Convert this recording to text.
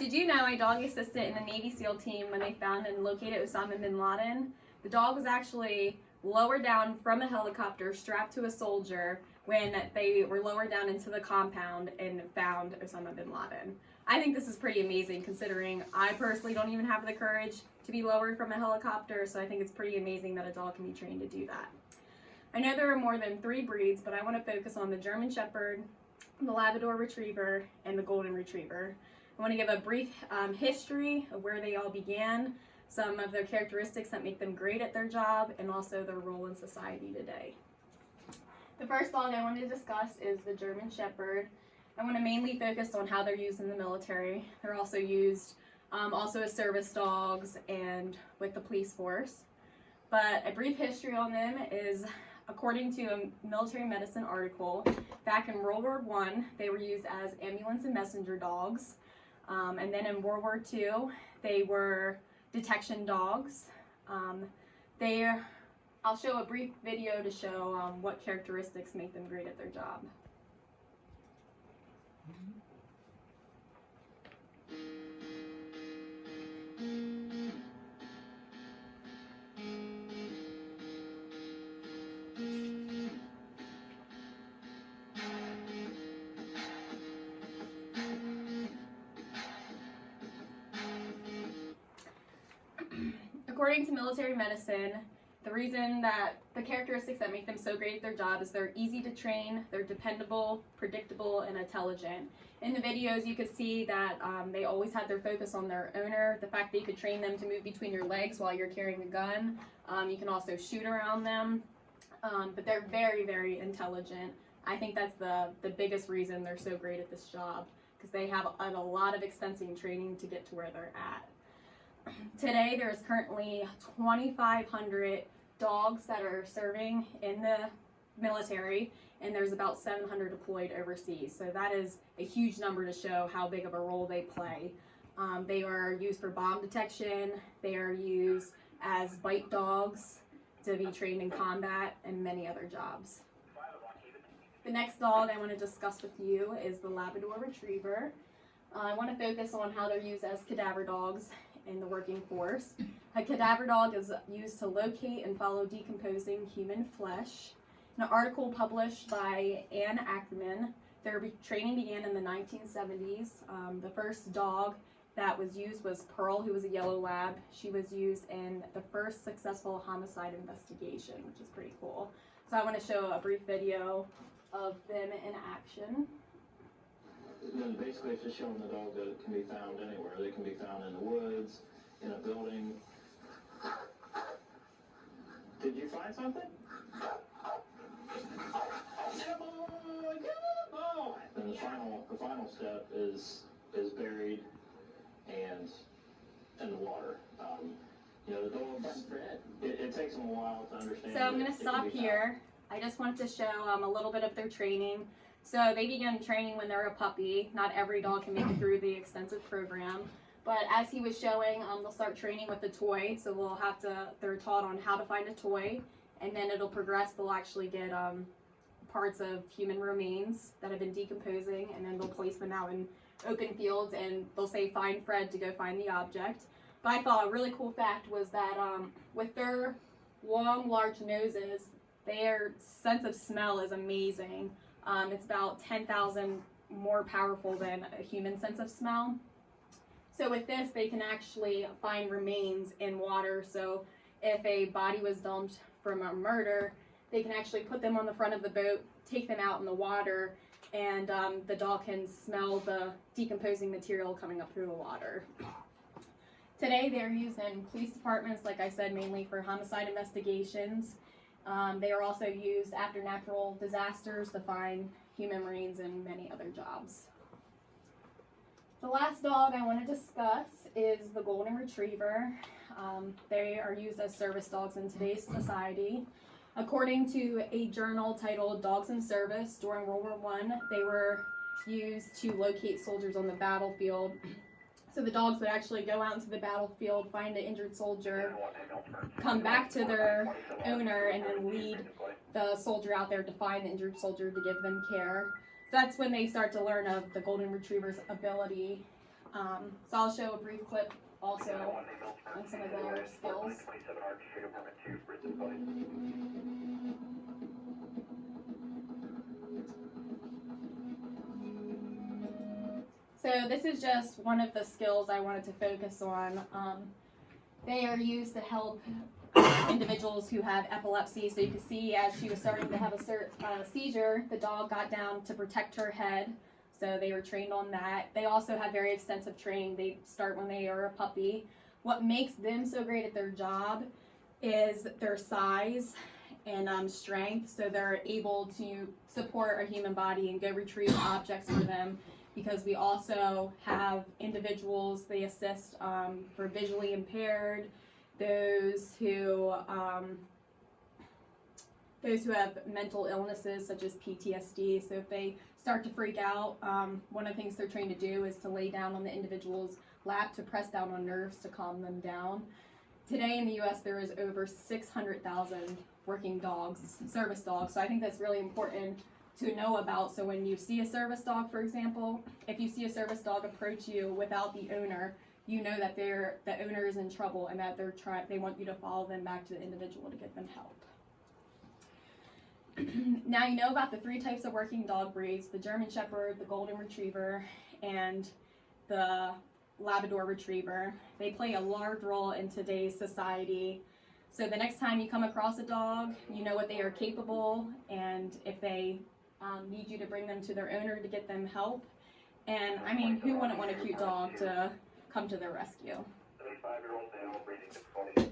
Did you know a dog assisted in the Navy SEAL team when they found and located Osama bin Laden? The dog was actually lowered down from a helicopter strapped to a soldier when they were lowered down into the compound and found Osama bin Laden. I think this is pretty amazing considering I personally don't even have the courage to be lowered from a helicopter, so I think it's pretty amazing that a dog can be trained to do that. I know there are more than 3 breeds, but I want to focus on the German Shepherd, the Labrador Retriever, and the Golden Retriever. I want to give a brief history of where they all began, some of their characteristics that make them great at their job, and also their role in society today. The first dog I want to discuss is the German Shepherd. I want to mainly focus on how they're used in the military. They're also used also as service dogs and with the police force. But a brief history on them is, according to a military medicine article, back in World War I, they were used as ambulance and messenger dogs. And then in World War II, they were detection dogs. I'll show a brief video to show what characteristics make them great at their job. According to military medicine, the characteristics that make them so great at their job is they're easy to train, they're dependable, predictable, and intelligent. In the videos, you could see that they always had their focus on their owner, the fact that you could train them to move between your legs while you're carrying a gun. You can also shoot around them, but they're very, very intelligent. I think that's the biggest reason they're so great at this job, because they have a lot of extensive training to get to where they're at. Today, there's currently 2,500 dogs that are serving in the military, and there's about 700 deployed overseas. So that is a huge number to show how big of a role they play. They are used for bomb detection. They are used as bite dogs to be trained in combat and many other jobs. The next dog I want to discuss with you is the Labrador Retriever. I want to focus on how they're used as cadaver dogs in the working force. A cadaver dog is used to locate and follow decomposing human flesh. In an article published by Anne Ackerman, their training began in the 1970s. The first dog that was used was Pearl, who was a yellow lab. She was used in the first successful homicide investigation, which is pretty cool. So I want to show a brief video of them in action. Basically, it's just showing the dog that it can be found anywhere. They can be found in the woods, in a building. Did you find something? Good boy, good boy. And the final step is buried and in the water. The dogs, it takes them a while to understand. So I'm going to stop here. I just wanted to show a little bit of their training. So they began training when they're a puppy. Not every dog can make it through the extensive program. But as he was showing, they'll start training with a toy. So they're taught on how to find a toy. And then it'll progress. They'll actually get parts of human remains that have been decomposing. And then they'll place them out in open fields. And they'll say, find Fred to go find the object. But I thought a really cool fact was that with their long, large noses, their sense of smell is amazing. It's about 10,000 more powerful than a human sense of smell. So with this, they can actually find remains in water. So if a body was dumped from a murder, they can actually put them on the front of the boat, take them out in the water, and the dog can smell the decomposing material coming up through the water. Today, they're used in police departments, like I said, mainly for homicide investigations. They are also used after natural disasters to find human remains and many other jobs. The last dog I want to discuss is the Golden Retriever. They are used as service dogs in today's society. According to a journal titled Dogs in Service, during World War I, they were used to locate soldiers on the battlefield. So the dogs would actually go out into the battlefield, find an injured soldier, come back to their owner, and then lead the soldier out there to find the injured soldier to give them care. So that's when they start to learn of the Golden Retriever's ability So I'll show a brief clip also on some of their skills. So this is just one of the skills I wanted to focus on. They are used to help individuals who have epilepsy. So you can see as she was starting to have a seizure, the dog got down to protect her head. So they were trained on that. They also have very extensive training. They start when they are a puppy. What makes them so great at their job is their size and strength. So they're able to support a human body and go retrieve objects for them. Because we also have individuals, they assist for visually impaired, those who have mental illnesses such as PTSD. So if they start to freak out, one of the things they're trained to do is to lay down on the individual's lap to press down on nerves to calm them down. Today in the U.S. there is over 600,000 working dogs, service dogs. So I think that's really important to know about. So when you see a service dog, for example, if you see a service dog approach you without the owner, you know that the owner is in trouble and that they want you to follow them back to the individual to get them help. Now you know about the 3 types of working dog breeds: the German Shepherd, the Golden Retriever, and the Labrador Retriever. They play a large role in today's society. So the next time you come across a dog, you know what they are capable, and if they need you to bring them to their owner to get them help. And I mean, who wouldn't want a cute dog to come to their rescue? 35-year-old male breathing to 20.